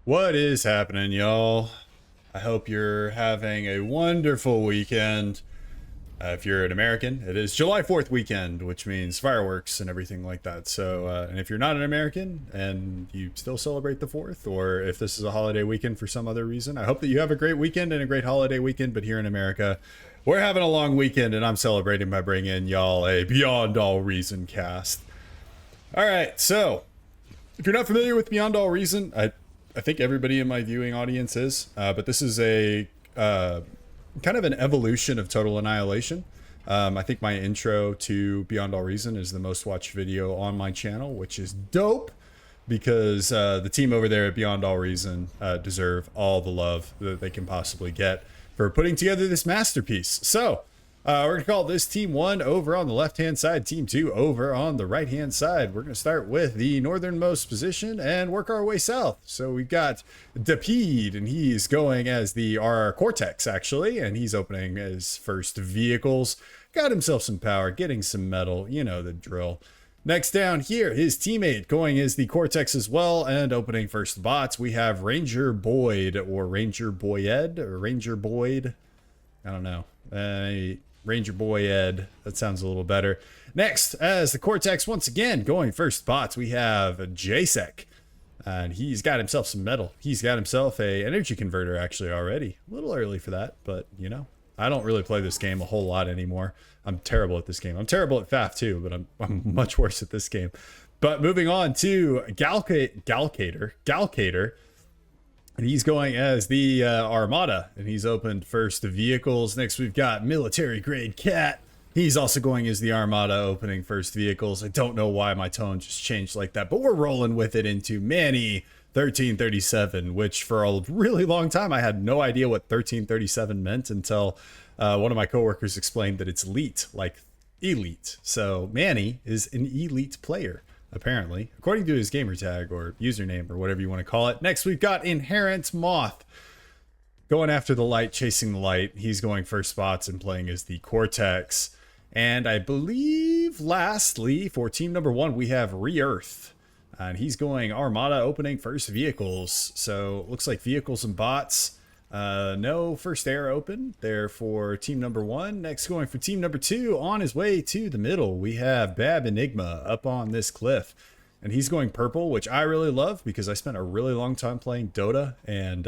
What is happening, y'all? I hope you're having a wonderful weekend. If you're an American, it is July 4th weekend, which means fireworks and everything like that. So, and if you're not an American and you still celebrate the 4th, or if this is a holiday weekend for some other reason, I hope that you have a great weekend and a great holiday weekend. But here in America, we're having a long weekend, and I'm celebrating by bringing y'all a Beyond All Reason cast. All right, so if you're not familiar with Beyond All Reason, I think everybody in my viewing audience is, but this is a kind of an evolution of Total Annihilation. I think my intro to Beyond All Reason is the most watched video on my channel, which is dope because the team over there at Beyond All Reason deserve all the love that they can possibly get for putting together this masterpiece. So we're going to call this Team 1 over on the left-hand side, Team 2 over on the right-hand side. We're going to start with the northernmost position and work our way south. So we've got Dapede, and he's going as our Cortex, actually, and he's opening his first vehicles. Got himself some power, getting some metal, you know the drill. Next down here, his teammate going as the Cortex as well, and opening first bots, we have Ranger Boyd, or Ranger Boyed, or Ranger Boyd. I don't know. Ranger Boy Ed. That sounds a little better. Next, as the Cortex once again going first spots, we have JSEC. And he's got himself some metal. He's got himself a energy converter actually already. A little early for that, but you know, I don't really play this game a whole lot anymore. I'm terrible at this game. I'm terrible at FAF too, but I'm much worse at this game. But moving on to Galcator. And he's going as the Armada, and he's opened first the vehicles. Next, we've got Military Grade Cat. He's also going as the Armada, opening first vehicles. I don't know why my tone just changed like that, but we're rolling with it into Manny 1337, which for a really long time, I had no idea what 1337 meant until one of my coworkers explained that it's elite, like elite. So Manny is an elite player, apparently, according to his gamer tag or username or whatever you want to call it. Next, we've got Inherent Moth going after the light, chasing the light. He's going first spots and playing as the Cortex. And I believe lastly, for team number 1, we have Re-Earth. And he's going Armada, opening first vehicles. So looks like vehicles and bots. No first air open there for team number 1. Next, going for team number 2, on his way to the middle, we have Bab Enigma up on this cliff, and he's going purple, which I really love because I spent a really long time playing Dota, and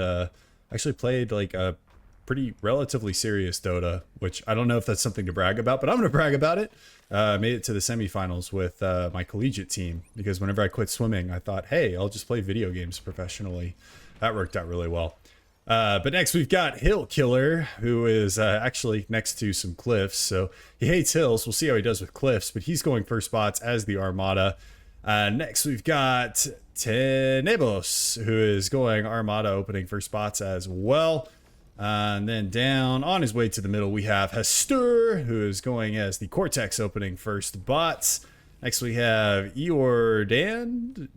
actually played like a pretty relatively serious Dota, which I don't know if that's something to brag about, but I'm going to brag about it. Made it to the semifinals with my collegiate team because whenever I quit swimming, I thought, hey, I'll just play video games professionally. That worked out really well. But next we've got Hill Killer, who is actually next to some cliffs. So he hates hills. We'll see how he does with cliffs, but he's going first spots as the Armada. Next we've got Tenebos, who is going Armada, opening first spots as well. And then down on his way to the middle, we have Hestur, who is going as the Cortex, opening first bots. Next we have Jordan.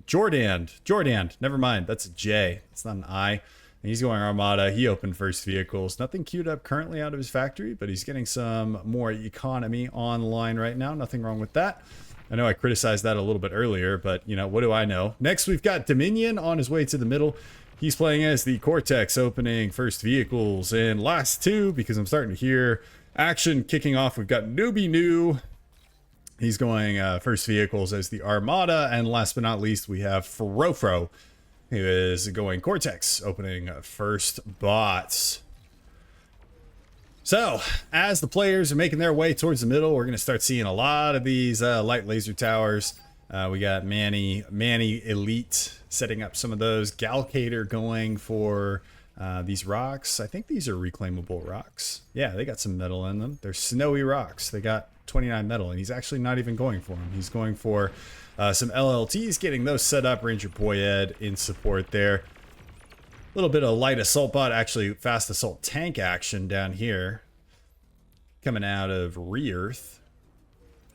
Never mind, that's a J. It's not an I. He's going Armada. He opened first vehicles. Nothing queued up currently out of his factory, but he's getting some more economy online right now. Nothing wrong with that. I know I criticized that a little bit earlier, but you know, what do I know? Next, we've got Dominion on his way to the middle. He's playing as the Cortex, opening first vehicles. And last two, because I'm starting to hear action kicking off, we've got Newbie New. He's going first vehicles as the Armada. And last but not least, we have Frofro, who is going Cortex, opening first bots. So, as the players are making their way towards the middle, we're going to start seeing a lot of these light laser towers. We got Manny Elite setting up some of those. Galcator going for these rocks. I think these are reclaimable rocks. Yeah, they got some metal in them. They're snowy rocks. They got 29 metal, and he's actually not even going for them. He's going for some LLTs, getting those set up. Ranger Boyed in support there. A little bit of light assault bot, actually fast assault tank action down here. Coming out of Re-Earth.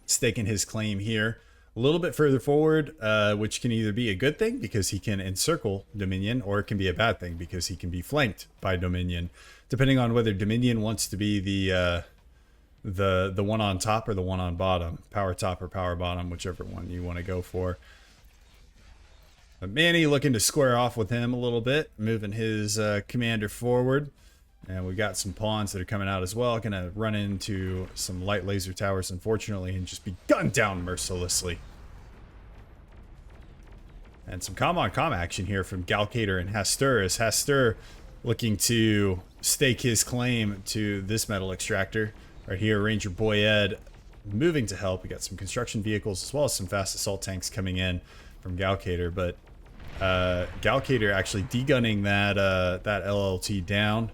Staking his claim here. A little bit further forward, which can either be a good thing because he can encircle Dominion, or it can be a bad thing because he can be flanked by Dominion. Depending on whether Dominion wants to be the one on top or the one on bottom, power top or power bottom, whichever one you want to go for. Manny looking to square off with him a little bit, moving his commander forward. And we got some pawns that are coming out as well. Gonna run into some light laser towers, unfortunately, and just be gunned down mercilessly. And some com-on-com action here from Galcator and Hastur, as Hastur looking to stake his claim to this metal extractor. Right here, Ranger Boyed moving to help. We got some construction vehicles as well as some fast assault tanks coming in from Galcator, but Galcator actually degunning that LLT down.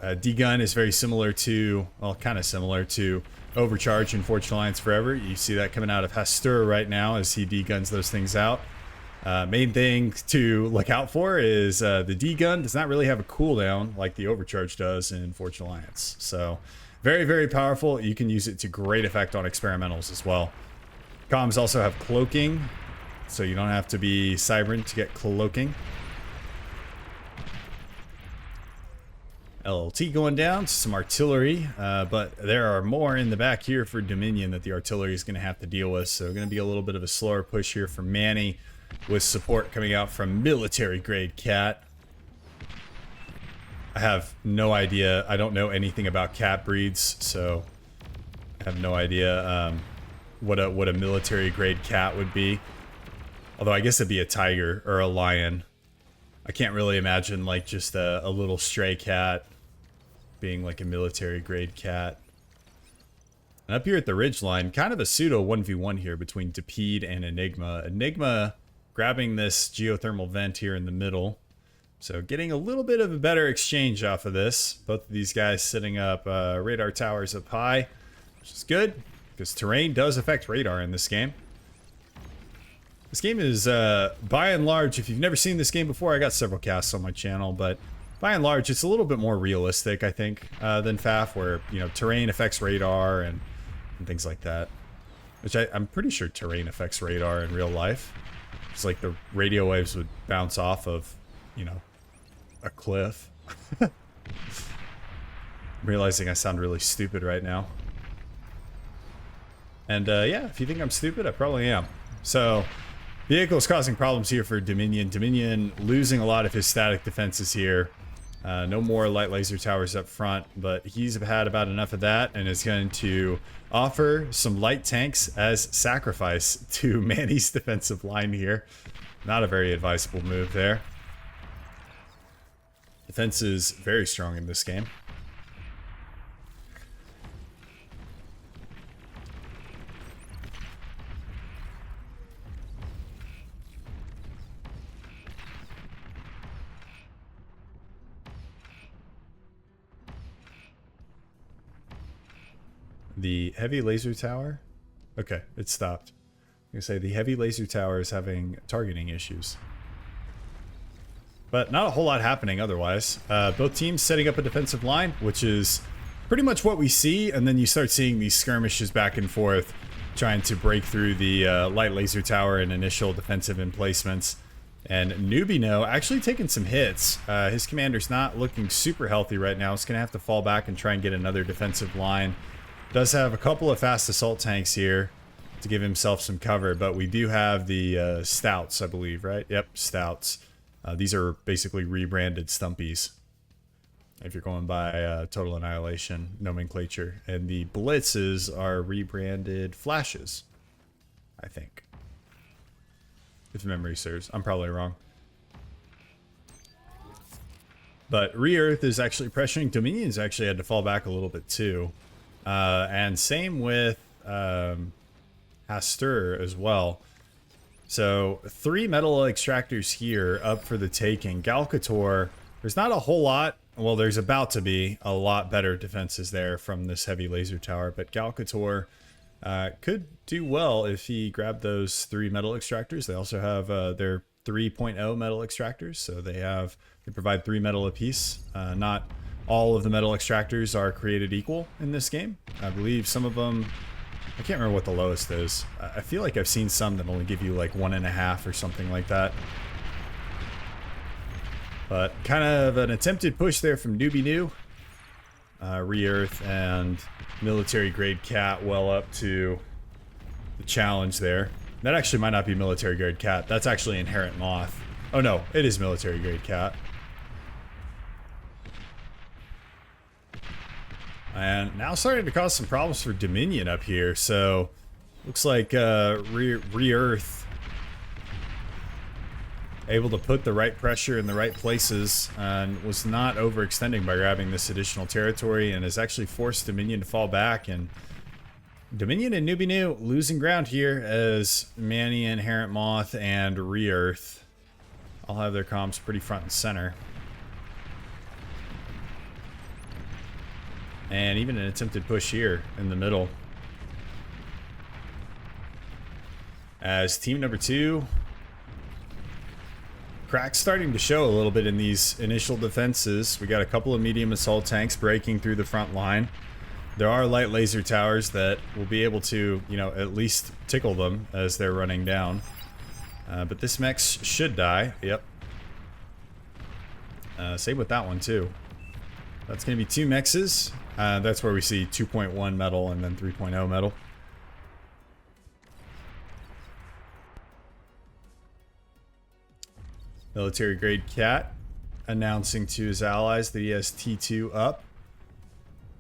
Degun is very similar to, well, kind of similar to Overcharge in Forged Alliance Forever. You see that coming out of Hastur right now as he deguns those things out. Main thing to look out for is the degun does not really have a cooldown like the Overcharge does in Forged Alliance. So very, very powerful. You can use it to great effect on experimentals as well. Comms also have cloaking, so you don't have to be Cybran to get cloaking. LLT going down, some artillery, but there are more in the back here for Dominion that the artillery is going to have to deal with. So going to be a little bit of a slower push here for Manny, with support coming out from military grade Cat. I have no idea. I don't know anything about cat breeds, so I have no idea what a military grade cat would be. Although I guess it'd be a tiger or a lion. I can't really imagine like just a little stray cat being like a military grade cat. And up here at the ridgeline, kind of a pseudo 1v1 here between Depede and Enigma. Enigma grabbing this geothermal vent here in the middle. So getting a little bit of a better exchange off of this. Both of these guys setting up radar towers up high, which is good because terrain does affect radar in this game. This game is, by and large, if you've never seen this game before, I got several casts on my channel, but by and large, it's a little bit more realistic, I think, than FAF, where, you know, terrain affects radar and things like that. Which I'm pretty sure terrain affects radar in real life. It's like the radio waves would bounce off of, you know, a cliff. I'm realizing I sound really stupid right now. And, yeah, if you think I'm stupid, I probably am. So, vehicles causing problems here for Dominion. Dominion losing a lot of his static defenses here. No more light laser towers up front, but he's had about enough of that and is going to offer some light tanks as sacrifice to Manny's defensive line here. Not a very advisable move there. Defense is very strong in this game. The heavy laser tower? Okay, it stopped. I'm gonna say the heavy laser tower is having targeting issues. But not a whole lot happening otherwise. Both teams setting up a defensive line, which is pretty much what we see, and then you start seeing these skirmishes back and forth, trying to break through the light laser tower and initial defensive emplacements. And Nubino actually taking some hits. His commander's not looking super healthy right now. He's gonna have to fall back and try and get another defensive line. Does have a couple of fast assault tanks here to give himself some cover, but we do have the Stouts, I believe, right? Yep, Stouts. These are basically rebranded Stumpies, if you're going by Total Annihilation nomenclature. And the Blitzes are rebranded Flashes, I think. If memory serves. I'm probably wrong. But Re-Earth is actually pressuring. Dominion's actually had to fall back a little bit too. And same with Hastur as well. So 3 metal extractors here up for the taking. Galcator, there's not a whole lot. Well, there's about to be a lot better defenses there from this heavy laser tower. But Galcator could do well if he grabbed those 3 metal extractors. They also have their 3.0 metal extractors. So they provide 3 metal apiece. Not all of the metal extractors are created equal in this game. I believe some of them, I can't remember what the lowest is. I feel like I've seen some that only give you like 1.5 or something like that. But kind of an attempted push there from Nubinu. Re-Earth and military grade Cat well up to the challenge there. That actually might not be military grade cat. That's actually inherent moth. Oh no, it is military grade cat. And now starting to cause some problems for Dominion up here. So looks like Re-Earth able to put the right pressure in the right places and was not overextending by grabbing this additional territory, and has actually forced Dominion to fall back. And Dominion and Newbie New losing ground here as Manny, Inherent Moth, and Re-Earth all have their comms pretty front and center. And even an attempted push here in the middle. As team number 2, cracks starting to show a little bit in these initial defenses. We got a couple of medium assault tanks breaking through the front line. There are light laser towers that will be able to, you know, at least tickle them as they're running down. But this mech should die. Yep. Same with that one too. That's going to be 2 mexes. That's where we see 2.1 metal and then 3.0 metal. Military grade cat announcing to his allies that he has T2 up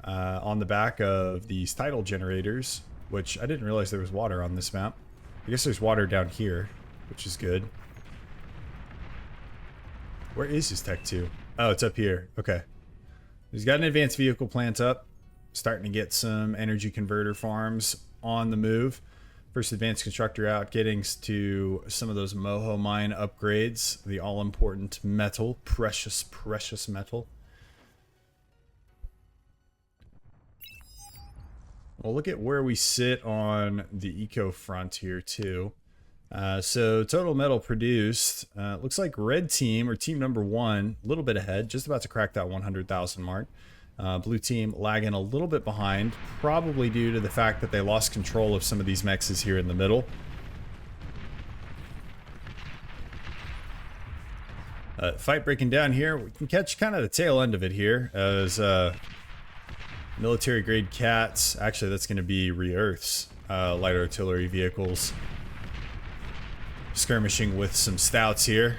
on the back of these tidal generators, which I didn't realize there was water on this map. I guess there's water down here, which is good. Where is his Tech 2? Oh, it's up here. Okay. He's got an advanced vehicle plant up. Starting to get some energy converter farms on the move. First advanced constructor out, getting to some of those Moho mine upgrades. The all-important metal. Precious, precious metal. We'll look at where we sit on the eco front here too. So total metal produced, looks like red team, or team number 1, a little bit ahead, just about to crack that 100,000 mark. Blue team lagging a little bit behind, probably due to the fact that they lost control of some of these mexes here in the middle. Fight breaking down here. We can catch kind of the tail end of it here as military grade cats, actually that's going to be Re-Earth's light artillery vehicles, skirmishing with some stouts here.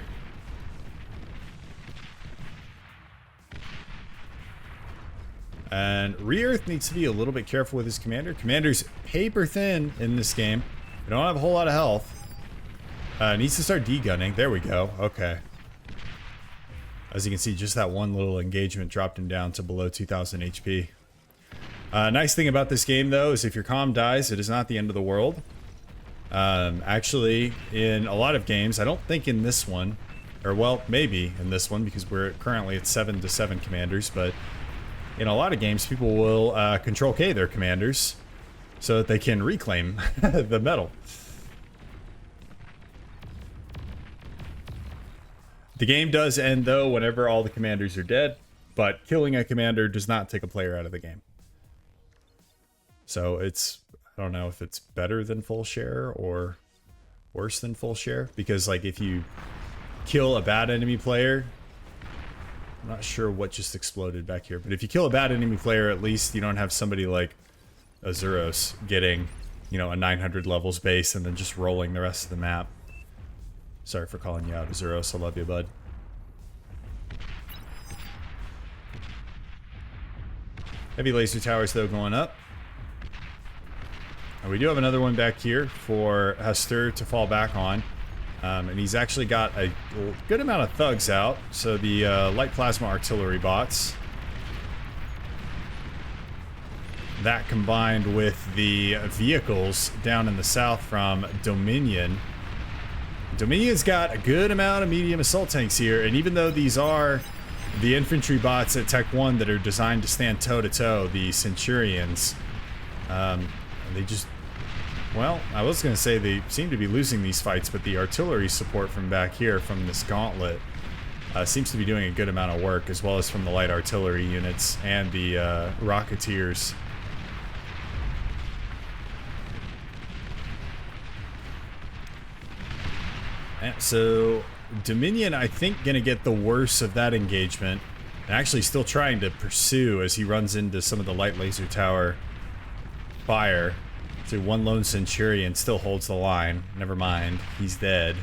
And Re-Earth needs to be a little bit careful with his commander. Commander's paper thin in this game. They don't have a whole lot of health. Needs to start de-gunning. There we go. Okay. As you can see, just that one little engagement dropped him down to below 2,000 HP. Nice thing about this game, though, is if your comm dies, it is not the end of the world. Actually, in a lot of games, I don't think in this one, or well, maybe in this one, because we're currently at 7-7 commanders, but in a lot of games, people will Control K their commanders so that they can reclaim the metal. The game does end, though, whenever all the commanders are dead, but killing a commander does not take a player out of the game. So it's, I don't know if it's better than full share or worse than full share, because like if you kill a bad enemy player, I'm not sure what just exploded back here, but if you kill a bad enemy player, at least you don't have somebody like Azuros getting, you know, a 900 levels base and then just rolling the rest of the map. Sorry for calling you out, Azuros. I love you, bud. Heavy laser towers, though, going up. And we do have another one back here for Hester to fall back on. And he's actually got a good amount of thugs out. So the light plasma artillery bots. That combined with the vehicles down in the south from Dominion. Dominion's got a good amount of medium assault tanks here. And even though these are the infantry bots at Tech 1 that are designed to stand toe-to-toe, the Centurions, they just, well, I was going to say they seem to be losing these fights, but the artillery support from back here, from this gauntlet, seems to be doing a good amount of work, as well as from the light artillery units and the Rocketeers. And so Dominion, I think, going to get the worst of that engagement, and actually still trying to pursue as he runs into some of the light laser tower fire. So one lone Centurion still holds the line. Never mind, he's dead.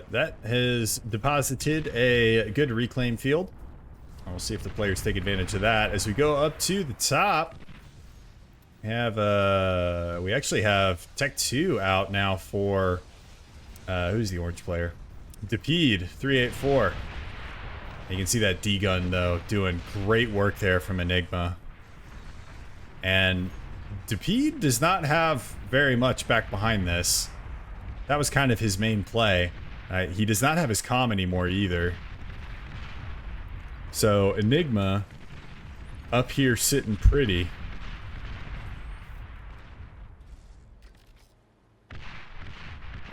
That has deposited a good reclaim field. We'll see if the players take advantage of that. As we go up to the top, we actually have Tech 2 out now for who's the orange player? Depede 384. You can see that D-gun though doing great work there from Enigma. And Depede does not have very much back behind this. That was kind of his main play. He does not have his comm anymore either. So Enigma up here sitting pretty.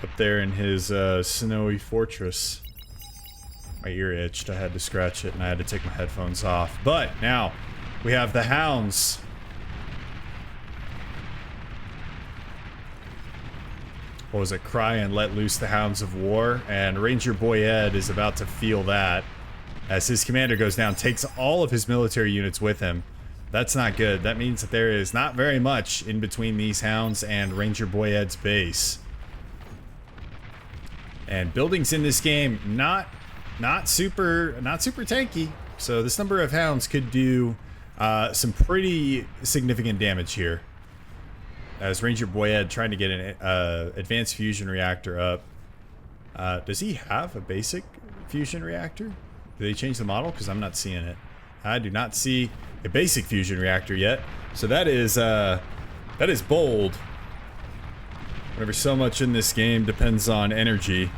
Up there in his snowy fortress. My ear itched. I had to scratch it and I had to take my headphones off. But now we have the Hounds. What was it? Cry and let loose the Hounds of War. And Ranger Boy Ed is about to feel that. As his commander goes down, takes all of his military units with him. That's not good. That means that there is not very much in between these Hounds and Ranger Boy Ed's base. And buildings in this game, not super tanky. So this number of Hounds could do some pretty significant damage here. As Ranger Boy Ed trying to get an advanced fusion reactor up. Does he have a basic fusion reactor? Did they change the model? Because I'm not seeing it. I do not see a basic fusion reactor yet. So that is bold. Whenever so much in this game depends on energy.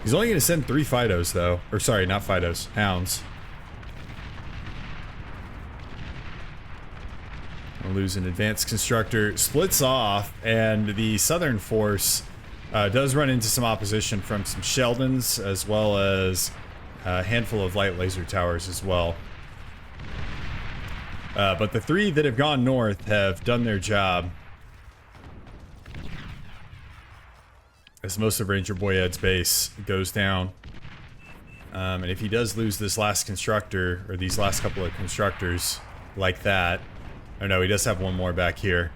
He's only going to send 3 Fidos, though. Or, sorry, not Fidos. Hounds. I'll lose an advanced constructor. Splits off, and the Southern Force does run into some opposition from some Sheldons, as well as a handful of light laser towers as well. But the 3 that have gone north have done their job. As most of Ranger Boy Ed's base goes down. And if he does lose this last constructor, or these last couple of constructors like that. Oh no, he does have one more back here.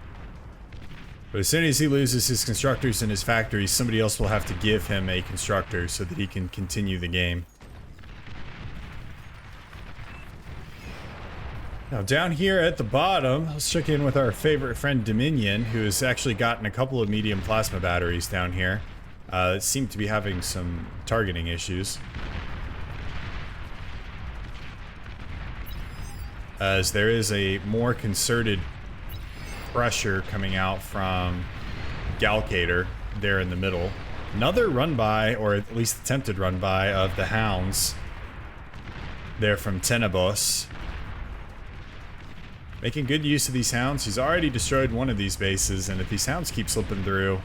But as soon as he loses his constructors and his factories, somebody else will have to give him a constructor so that he can continue the game. Now down here at the bottom, let's check in with our favorite friend Dominion, who has actually gotten a couple of medium plasma batteries down here. That seem to be having some targeting issues. As there is a more concerted pressure coming out from Galcator there in the middle. Another run by, or at least attempted run by, of the Hounds there from Tenebos. Making good use of these Hounds. He's already destroyed one of these bases, and if these Hounds keep slipping through,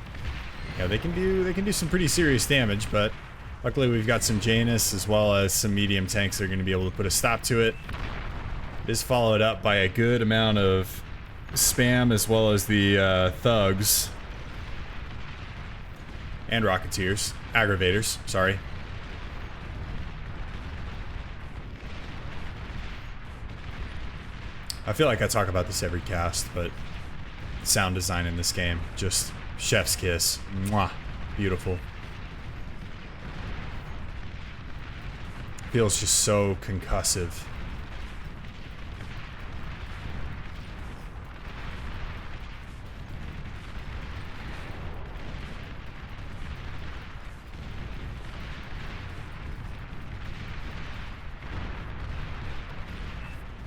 yeah, they can do some pretty serious damage, but luckily we've got some Janus as well as some medium tanks that are going to be able to put a stop to it. It is followed up by a good amount of spam as well as the thugs and rocketeers, aggravators, sorry. I feel like I talk about this every cast, but sound design in this game, just chef's kiss. Mwah. Beautiful. Feels just so concussive.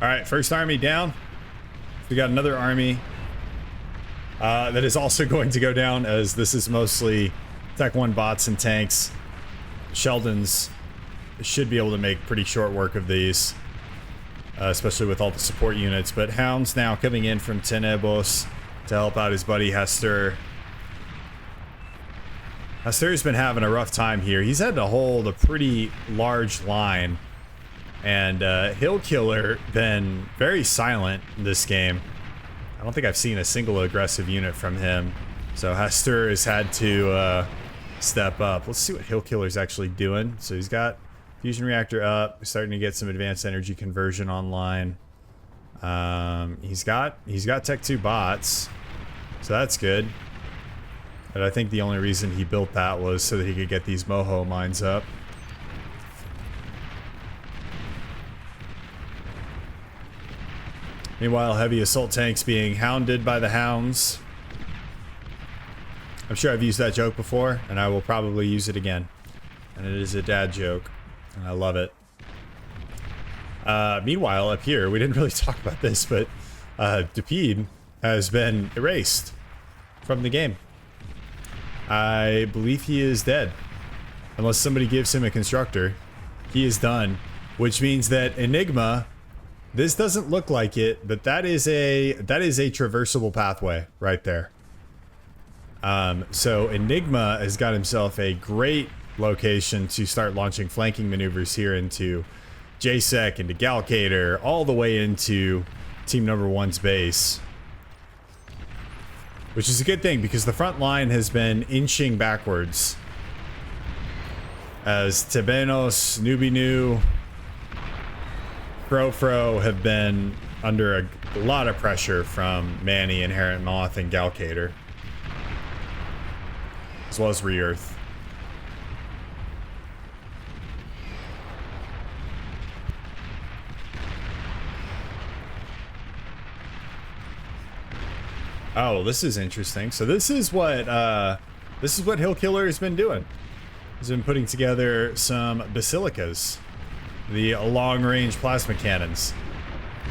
Alright, first army down. We got another army that is also going to go down, as this is mostly Tech 1 bots and tanks. Sheldons should be able to make pretty short work of these, especially with all the support units. But Hounds now coming in from Tenebos to help out his buddy Hester. Hester's been having a rough time here. He's had to hold a pretty large line. And Hillkiller been very silent in this game. I don't think I've seen a single aggressive unit from him. So Hester has had to step up. Let's see what Hillkiller's actually doing. So he's got Fusion reactor up. We're starting to get some advanced energy conversion online. He's got Tech 2 bots, so that's good. But I think the only reason he built that was so that he could get these Moho mines up. Meanwhile, heavy assault tanks being hounded by the hounds. I'm sure I've used that joke before, and I will probably use it again. And it is a dad joke, and I love it. Meanwhile, up here, we didn't really talk about this, but Depede has been erased from the game. I believe he is dead. Unless somebody gives him a constructor, he is done. Which means that Enigma, this doesn't look like it, but that is a traversable pathway right there. So Enigma has got himself a great location to start launching flanking maneuvers here into JSEC, into Galcator, all the way into Team Number One's base. Which is a good thing, because the front line has been inching backwards. As Tebenos, Nubinu, Frofro have been under a lot of pressure from Manny, Inherent Moth, and Galcator. As well as Re-Earth. Oh, this is interesting. So this is what Hill Killer has been doing. He's been putting together some basilicas, the long-range plasma cannons.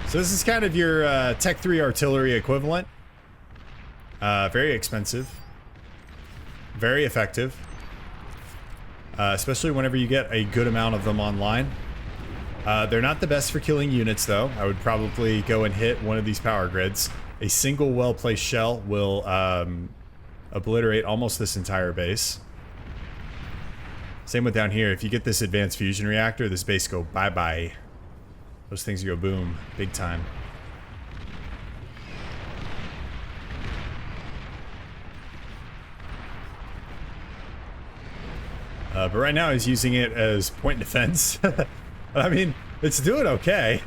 So this is kind of your Tech 3 artillery equivalent. Very expensive, very effective, especially whenever you get a good amount of them online. They're not the best for killing units, though. I would probably go and hit one of these power grids. A single well-placed shell will obliterate almost this entire base. Same with down here. If you get this advanced fusion reactor, this base go bye-bye. Those things go boom, big time. But right now he's using it as point defense. I mean, it's doing okay.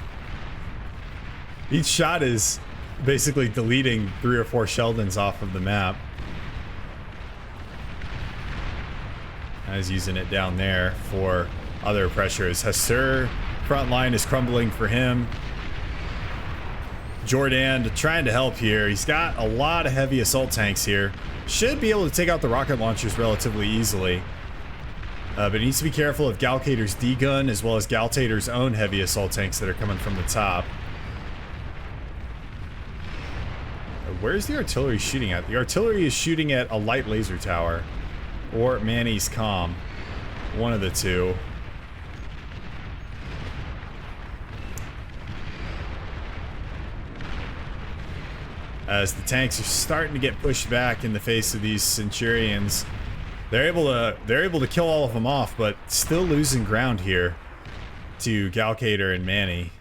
Each shot is basically deleting 3 or 4 Sheldons off of the map. I was using it down there for other pressures. Hasur, front line is crumbling for him. Jordan trying to help here. He's got a lot of heavy assault tanks here. Should be able to take out the rocket launchers relatively easily. But he needs to be careful of Galcator's D-gun as well as Galtator's own heavy assault tanks that are coming from the top. Where's the artillery shooting at? The artillery is shooting at a light laser tower. Or Manny's comm. One of the two. As the tanks are starting to get pushed back in the face of these Centurions. They're able to kill all of them off, but still losing ground here to Galcator and Manny.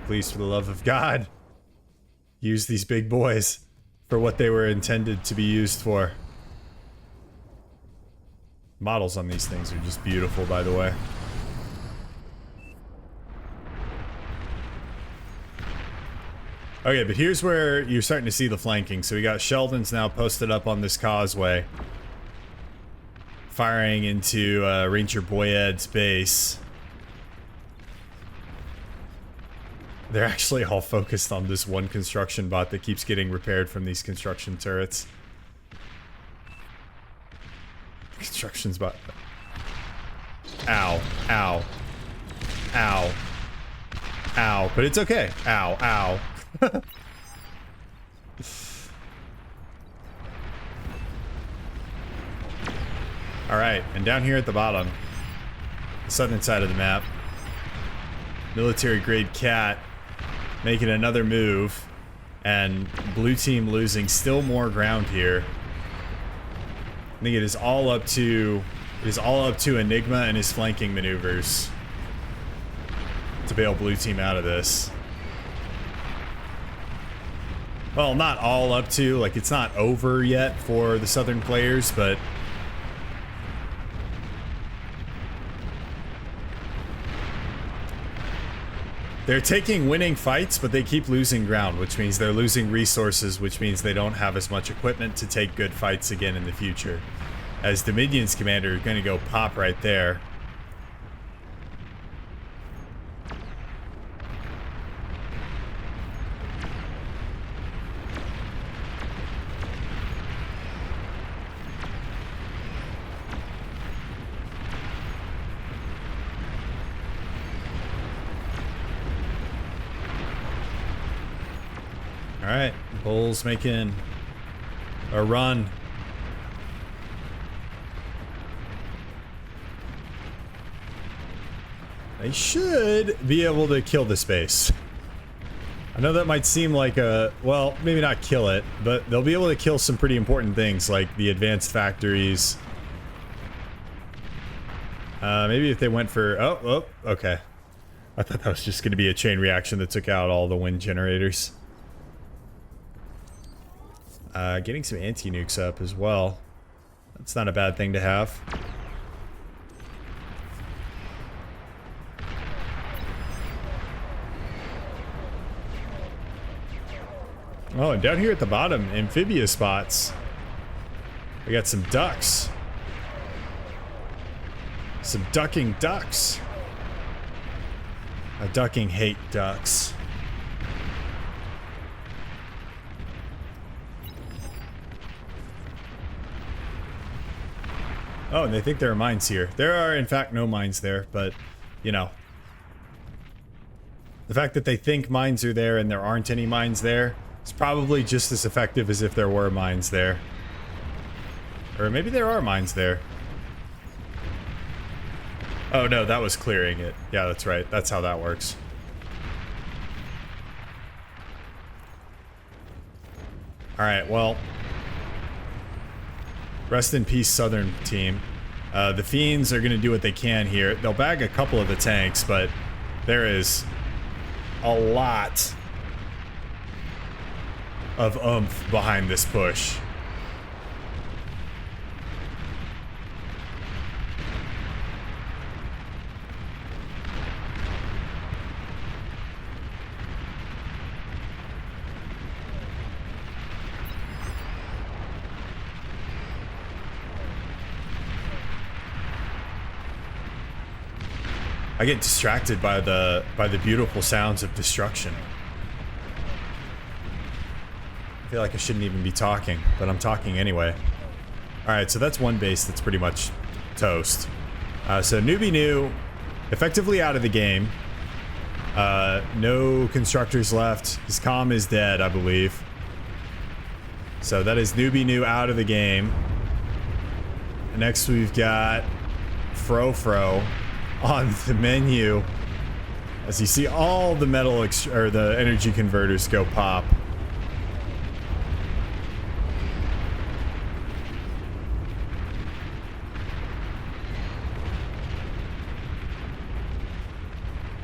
Please, for the love of God, use these big boys for what they were intended to be used for. Models on these things are just beautiful, by the way. Okay, but here's where you're starting to see the flanking. So we got Sheldons now posted up on this causeway, firing into Ranger Boyed's base. They're actually all focused on this one construction bot that keeps getting repaired from these construction turrets. Constructions bot. Ow. Ow. Ow. Ow. But it's okay. Ow. Ow. Alright, and down here at the bottom, southern side of the map, military grade Cat making another move, and blue team losing still more ground here. I think it is all up to Enigma and his flanking maneuvers to bail blue team out of this. Well, not all up to, like, it's not over yet for the Southern players, but they're taking winning fights, but they keep losing ground, which means they're losing resources, which means they don't have as much equipment to take good fights again in the future. As Dominion's commander, you're going to go pop right there. All right, Bulls making a run. They should be able to kill this base. I know that might seem like a, well, maybe not kill it, but they'll be able to kill some pretty important things like the advanced factories. Maybe if they went for, oh, okay. I thought that was just going to be a chain reaction that took out all the wind generators. Getting some anti-nukes up as well. That's not a bad thing to have. Oh, and down here at the bottom, amphibious spots. We got some ducks. Some ducking ducks. I ducking hate ducks. Oh, and they think there are mines here. There are, in fact, no mines there, but, you know. The fact that they think mines are there and there aren't any mines there is probably just as effective as if there were mines there. Or maybe there are mines there. Oh, no, that was clearing it. Yeah, that's right. That's how that works. Alright, well. Rest in peace, Southern team. The Fiends are going to do what they can here. They'll bag a couple of the tanks, but there is a lot of oomph behind this push. I get distracted by the beautiful sounds of destruction. I feel like I shouldn't even be talking, but I'm talking anyway. Alright, so that's one base that's pretty much toast. So Newbie New, effectively out of the game. No constructors left. His comm is dead, I believe. So that is Newbie New out of the game. Next we've got Frofro on the menu, as you see all the metal or the energy converters go pop.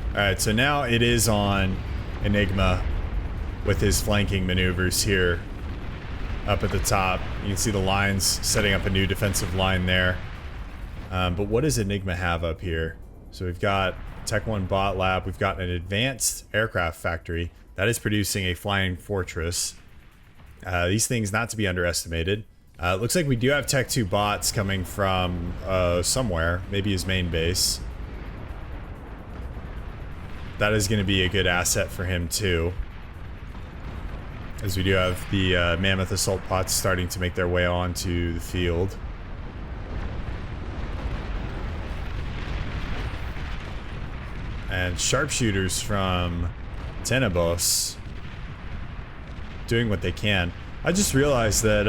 Alright, so now it is on Enigma with his flanking maneuvers here up at the top. You can see the lines setting up a new defensive line there. But what does Enigma have up here? So we've got Tech 1 Bot Lab. We've got an advanced aircraft factory that is producing a flying fortress. These things not to be underestimated. It looks like we do have Tech 2 bots coming from somewhere, maybe his main base. That is going to be a good asset for him too, as we do have the Mammoth assault pods starting to make their way onto the field. And sharpshooters from Tenebos doing what they can. I just realized that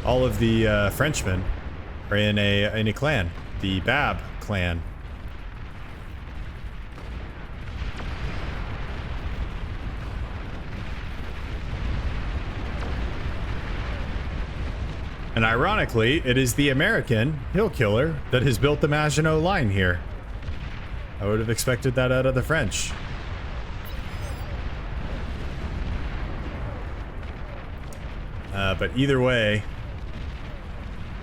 all of the Frenchmen are in a clan, the Bab clan. And ironically, it is the American hill killer that has built the Maginot Line here. I would have expected that out of the French. But either way,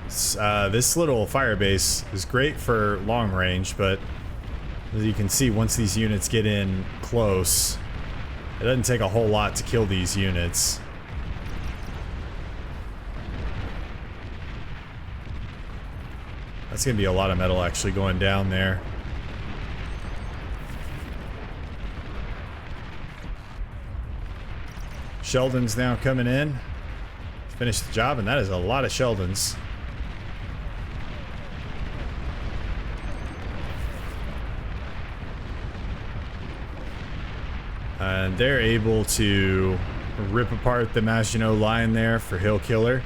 this little fire base is great for long range, but as you can see, once these units get in close, it doesn't take a whole lot to kill these units. That's going to be a lot of metal actually going down there. Sheldon's now coming in to finish the job, and that is a lot of Sheldons. And they're able to rip apart the Maginot Line there for Hill Killer.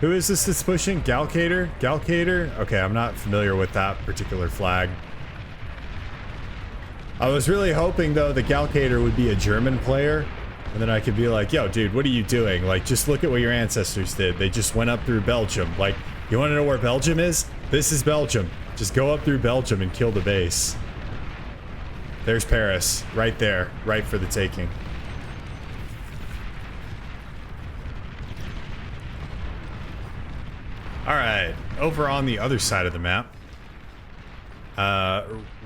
Who is this that's pushing? Galcator? Galcator? Okay, I'm not familiar with that particular flag. I was really hoping, though, the Galcator would be a German player. And then I could be like, yo, dude, what are you doing? Like, just look at what your ancestors did. They just went up through Belgium. Like, you want to know where Belgium is? This is Belgium. Just go up through Belgium and kill the base. There's Paris. Right there. Right for the taking. Alright. Over on the other side of the map,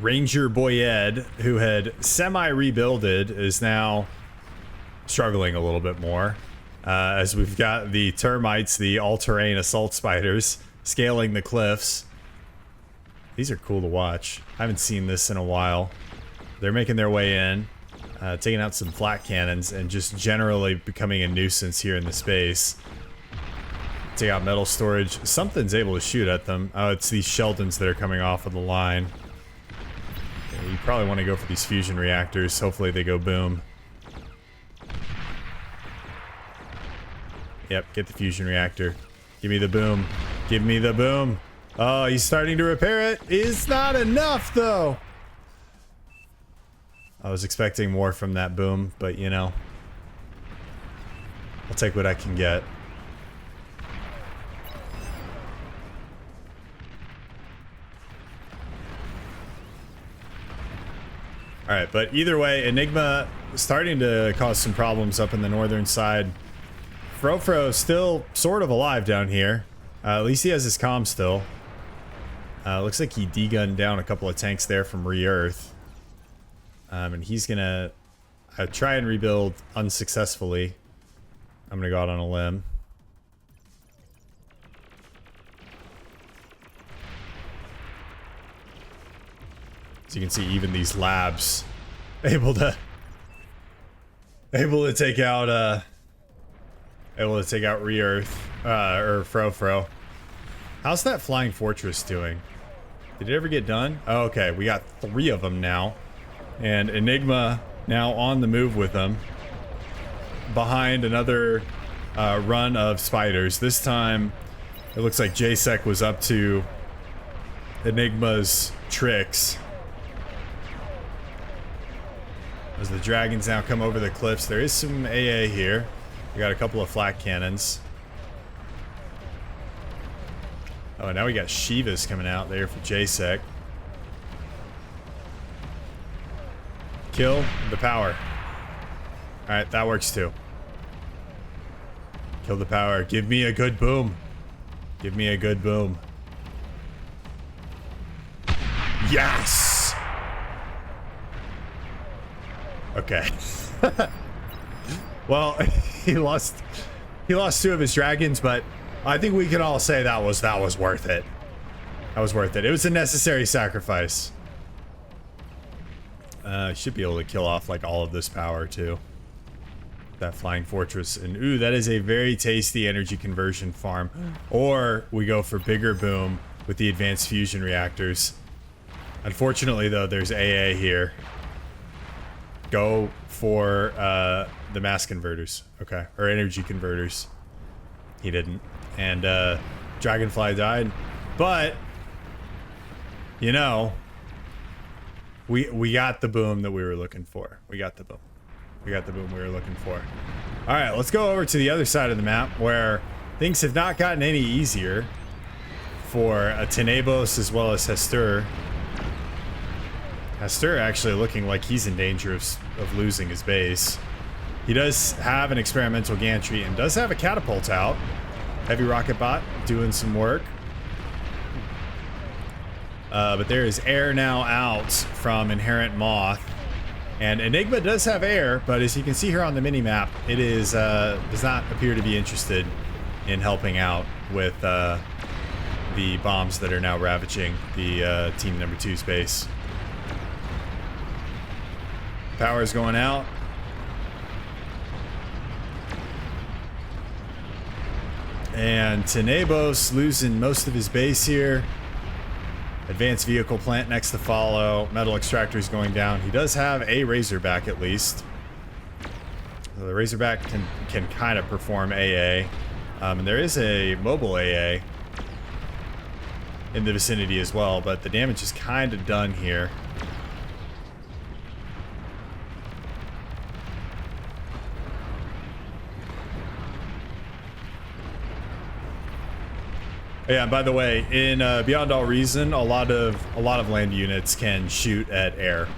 Ranger Boyed, who had semi-rebuilded, is now struggling a little bit more. As we've got the termites, the all-terrain assault spiders, scaling the cliffs. These are cool to watch. I haven't seen this in a while. They're making their way in, taking out some flak cannons, and just generally becoming a nuisance here in the space. Take out metal storage. Something's able to shoot at them. Oh, it's these Sheldons that are coming off of the line. Okay, you probably want to go for these fusion reactors. Hopefully they go boom. Yep, get the fusion reactor. Give me the boom. Give me the boom. Oh, he's starting to repair it. It's not enough, though. I was expecting more from that boom, but you know, I'll take what I can get. Alright, but either way, Enigma starting to cause some problems up in the northern side. Frofro still sort of alive down here. At least he has his comm still. Looks like he de-gunned down a couple of tanks there from Re-Earth. And he's gonna try and rebuild unsuccessfully. I'm gonna go out on a limb. So you can see even these labs able to take out Re-Earth or Frofro. How's that flying fortress doing? Did it ever get done? Oh, okay, we got 3 of them now. And Enigma now on the move with them. Behind another run of spiders. This time, it looks like JSEC was up to Enigma's tricks. As the dragons now come over the cliffs, there is some AA here. We got a couple of flak cannons. Oh, now we got Shivas coming out there for JSEC. Kill the power. Alright, that works too. Kill the power. Give me a good boom. Give me a good boom. Yes! Okay. Well, he lost 2 of his dragons, but I think we can all say that was worth it. That was worth it. It was a necessary sacrifice. Should be able to kill off like all of this power too. That flying fortress. And ooh, that is a very tasty energy conversion farm. Or we go for bigger boom with the advanced fusion reactors. Unfortunately though, there's AA here. Go for the mass converters. Okay. Or energy converters. He didn't. And Dragonfly died. But you know, we got the boom that we were looking for. We got the boom. We got the boom we were looking for. All right, let's go over to the other side of the map where things have not gotten any easier for Tenebos as well as Hestur. Hestur actually looking like he's in danger of losing his base. He does have an experimental gantry and does have a catapult out. Heavy rocket bot doing some work. But there is air now out from Inherent Moth. And Enigma does have air, but as you can see here on the mini-map, it is does not appear to be interested in helping out with the bombs that are now ravaging the Team Number 2's base. Power is going out. And Tenebos losing most of his base here. Advanced vehicle plant next to follow. Metal extractor is going down. He does have a Razorback at least. So the Razorback can kind of perform AA. And there is a mobile AA in the vicinity as well, but the damage is kind of done here. Yeah, by the way, in Beyond All Reason, a lot of land units can shoot at air.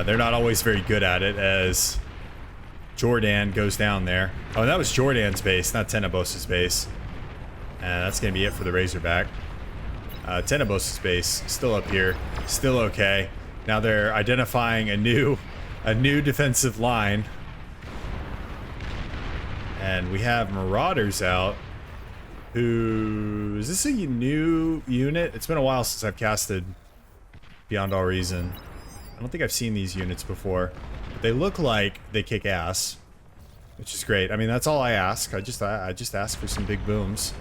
They're not always very good at it, as Jordan goes down there. Oh, that was Jordan's base, not Tenebos' base. And that's going to be it for the Razorback. Tenebos' base, still up here, still okay. Now they're identifying a new defensive line. And we have Marauders out. Who is this a new unit? It's been a while since I've casted Beyond All Reason. I don't think I've seen these units before, but they look like they kick ass, which is great. I mean, that's all I ask. I just ask for some big booms.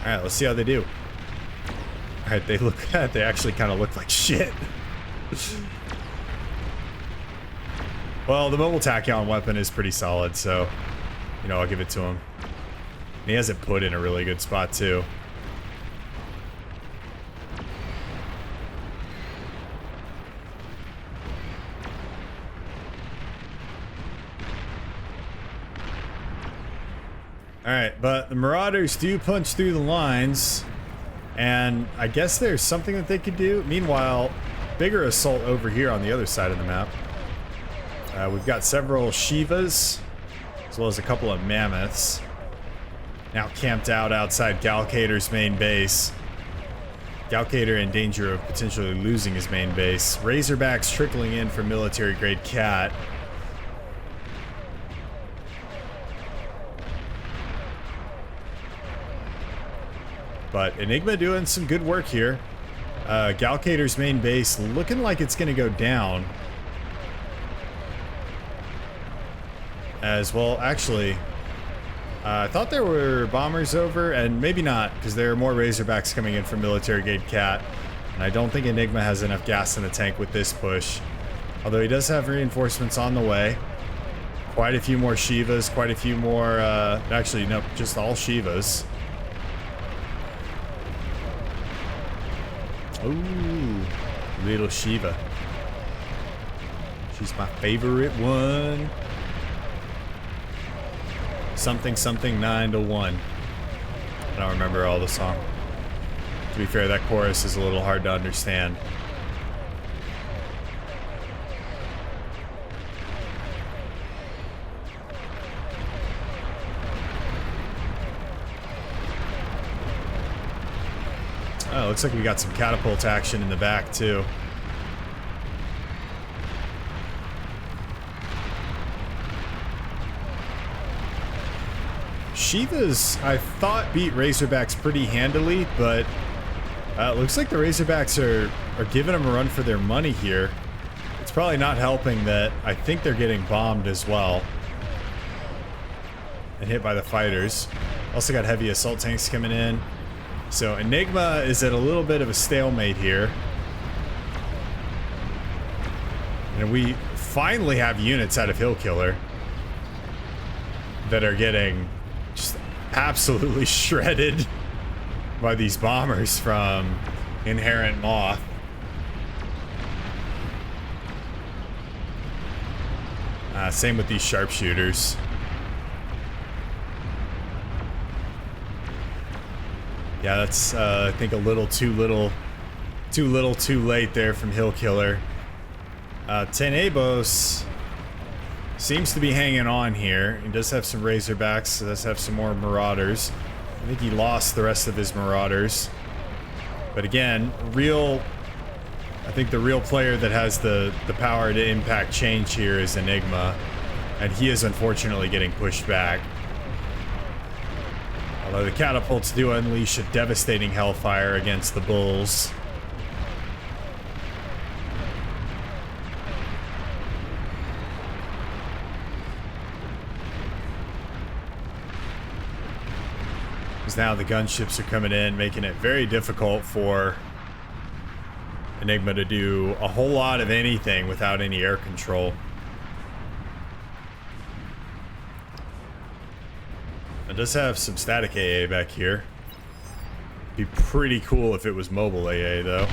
All right, let's see how they do. All right, they actually kind of look like shit. Well, the mobile tachyon weapon is pretty solid, so you know, I'll give it to him. He has it put in a really good spot too. Alright, but the Marauders do punch through the lines, and I guess there's something that they could do. Meanwhile, bigger assault over here on the other side of the map. We've got several Shivas, as well as a couple of Mammoths. Now camped out outside Galcator's main base. Galcator in danger of potentially losing his main base. Razorbacks trickling in from military grade Cat. But Enigma doing some good work here. Galcator's main base looking like it's going to go down. As well, actually, I thought there were bombers over, and maybe not, because there are more Razorbacks coming in from military grade Cat. And I don't think Enigma has enough gas in the tank with this push. Although he does have reinforcements on the way. Quite a few more Shivas, quite a few more, actually, no, just all Shivas. Ooh, little Shiva. She's my favorite one. Something something 9 to 1. I don't remember all the song. To be fair, that chorus is a little hard to understand. Oh, looks like we got some catapult action in the back too. Shivas, I thought, beat Razorbacks pretty handily, but it looks like the Razorbacks are giving them a run for their money here. It's probably not helping that I think they're getting bombed as well. And hit by the fighters. Also got heavy assault tanks coming in. So Enigma is at a little bit of a stalemate here. And we finally have units out of Hillkiller that are getting just absolutely shredded by these bombers from Inherent Moth. Same with these sharpshooters. Yeah, that's I think a little too too late there from Hillkiller. Tenebos seems to be hanging on here. He does have some Razorbacks, does have some more Marauders. I think he lost the rest of his Marauders. But again, I think the real player that has the power to impact change here is Enigma. And he is unfortunately getting pushed back. Although the catapults do unleash a devastating hellfire against the bulls. Because now the gunships are coming in, making it very difficult for Enigma to do a whole lot of anything without any air control. It does have some static AA back here. Be pretty cool if it was mobile AA though.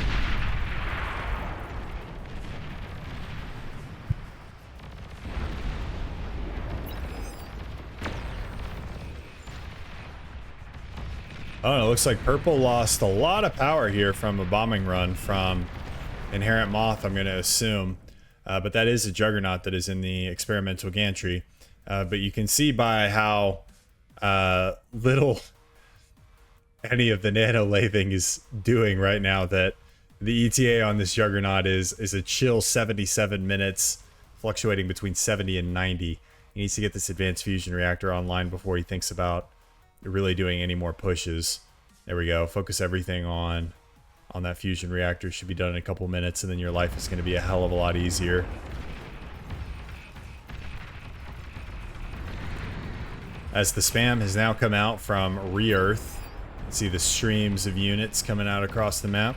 I don't know, looks like Purple lost a lot of power here from a bombing run from Inherent Moth, I'm going to assume. But that is a Juggernaut that is in the experimental gantry. But you can see by how little any of the nano lathing is doing right now that the ETA on this Juggernaut is a chill 77 minutes, fluctuating between 70 and 90. He needs to get this advanced fusion reactor online before he thinks about really doing any more pushes. There we go. Focus everything on that fusion reactor. Should be done in a couple minutes, and then your life is going to be a hell of a lot easier. As the spam has now come out from Re-Earth, see the streams of units coming out across the map.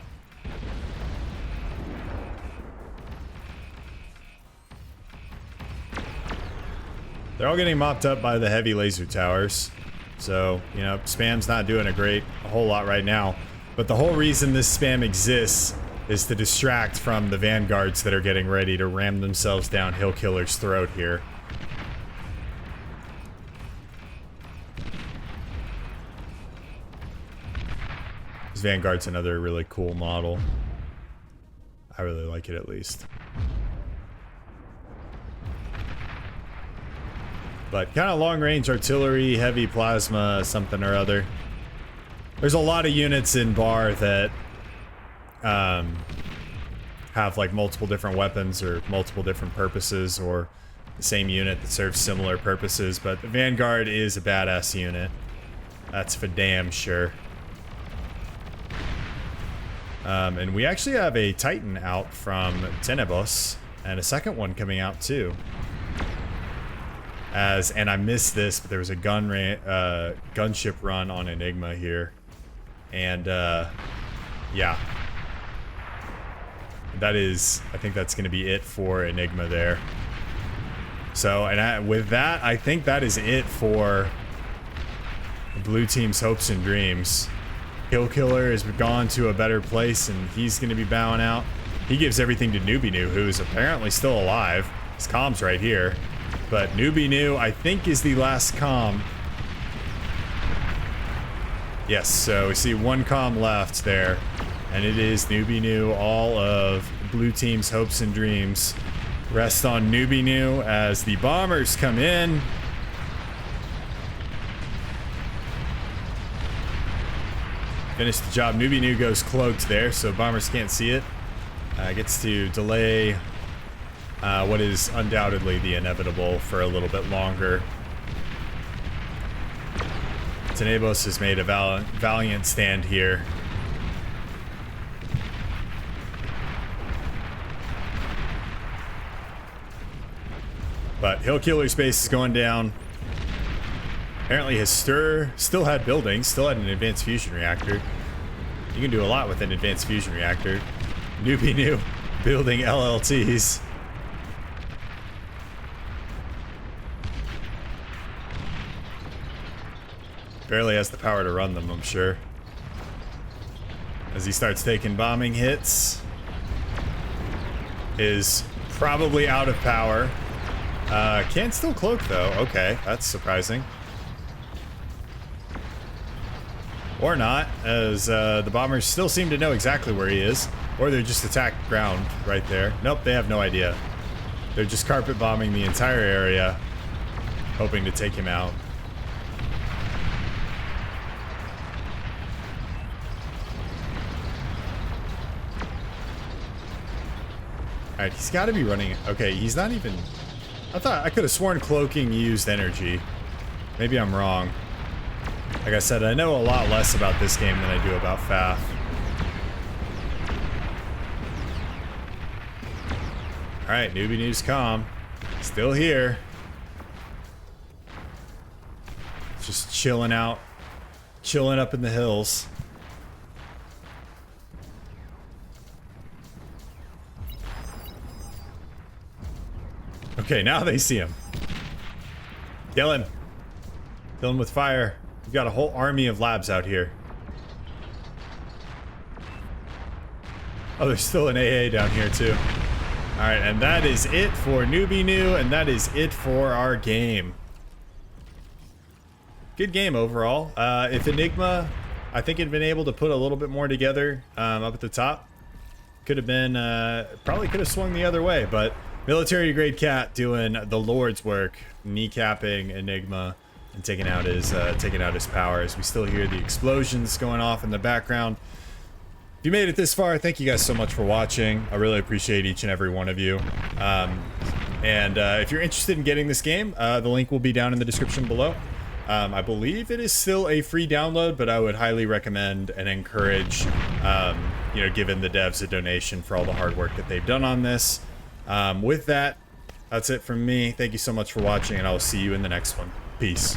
They're all getting mopped up by the heavy laser towers. So, you know, spam's not doing a whole lot right now. But the whole reason this spam exists is to distract from the vanguards that are getting ready to ram themselves down Hill Killer's throat here. This Vanguard's another really cool model. I really like it, at least. But kind of long-range artillery, heavy plasma, something or other. There's a lot of units in Bar that have like multiple different weapons or multiple different purposes, or the same unit that serves similar purposes. But the Vanguard is a badass unit. That's for damn sure. And we actually have a Titan out from Tenebos, and a second one coming out too. And I missed this, but there was a gunship run on Enigma here. And, yeah. That is, I think that's going to be it for Enigma there. So, with that, I think that is it for the blue team's hopes and dreams. Hill Killer has gone to a better place, and he's going to be bowing out. He gives everything to Newbie New, who is apparently still alive. His comm's right here. But Newbie New, I think, is the last comm. Yes, so we see one comm left there. And it is Newbie New, all of blue team's hopes and dreams rest on Newbie New as the bombers come in. Finish the job. Newbie New goes cloaked there, so bombers can't see it. Gets to delay what is undoubtedly the inevitable for a little bit longer. Tenebos has made a valiant stand here. But Hill Killer's base is going down. Apparently his still had buildings, still had an advanced fusion reactor. You can do a lot with an advanced fusion reactor. Newbie New building LLTs. Barely has the power to run them, I'm sure. As he starts taking bombing hits. Is probably out of power. Can still cloak though. Okay, that's surprising. Or not, as the bombers still seem to know exactly where he is. Or they're just attacked ground right there. Nope, they have no idea. They're just carpet bombing the entire area, hoping to take him out. Alright, he's got to be running. Okay, he's not even... I could have sworn cloaking used energy. Maybe I'm wrong. Like I said, I know a lot less about this game than I do about FAF. Alright, Newbie News Com. Still here. Just chilling out. Chilling up in the hills. Okay, now they see him. Kill him. Kill him with fire. We've got a whole army of labs out here. Oh, there's still an AA down here too. Alright, and that is it for Newbie New, and that is it for our game. Good game overall. If Enigma, I think had been able to put a little bit more together up at the top, could have been, probably could have swung the other way, but military grade cat doing the Lord's work, kneecapping Enigma and taking out his powers. We still hear the explosions going off in the background. If you made it this far, thank you guys so much for watching. I really appreciate each and every one of you. If you're interested in getting this game, the link will be down in the description below. I believe it is still a free download, but I would highly recommend and encourage, you know, giving the devs a donation for all the hard work that they've done on this. With that, that's it from me. Thank you so much for watching, and I will see you in the next one. Peace.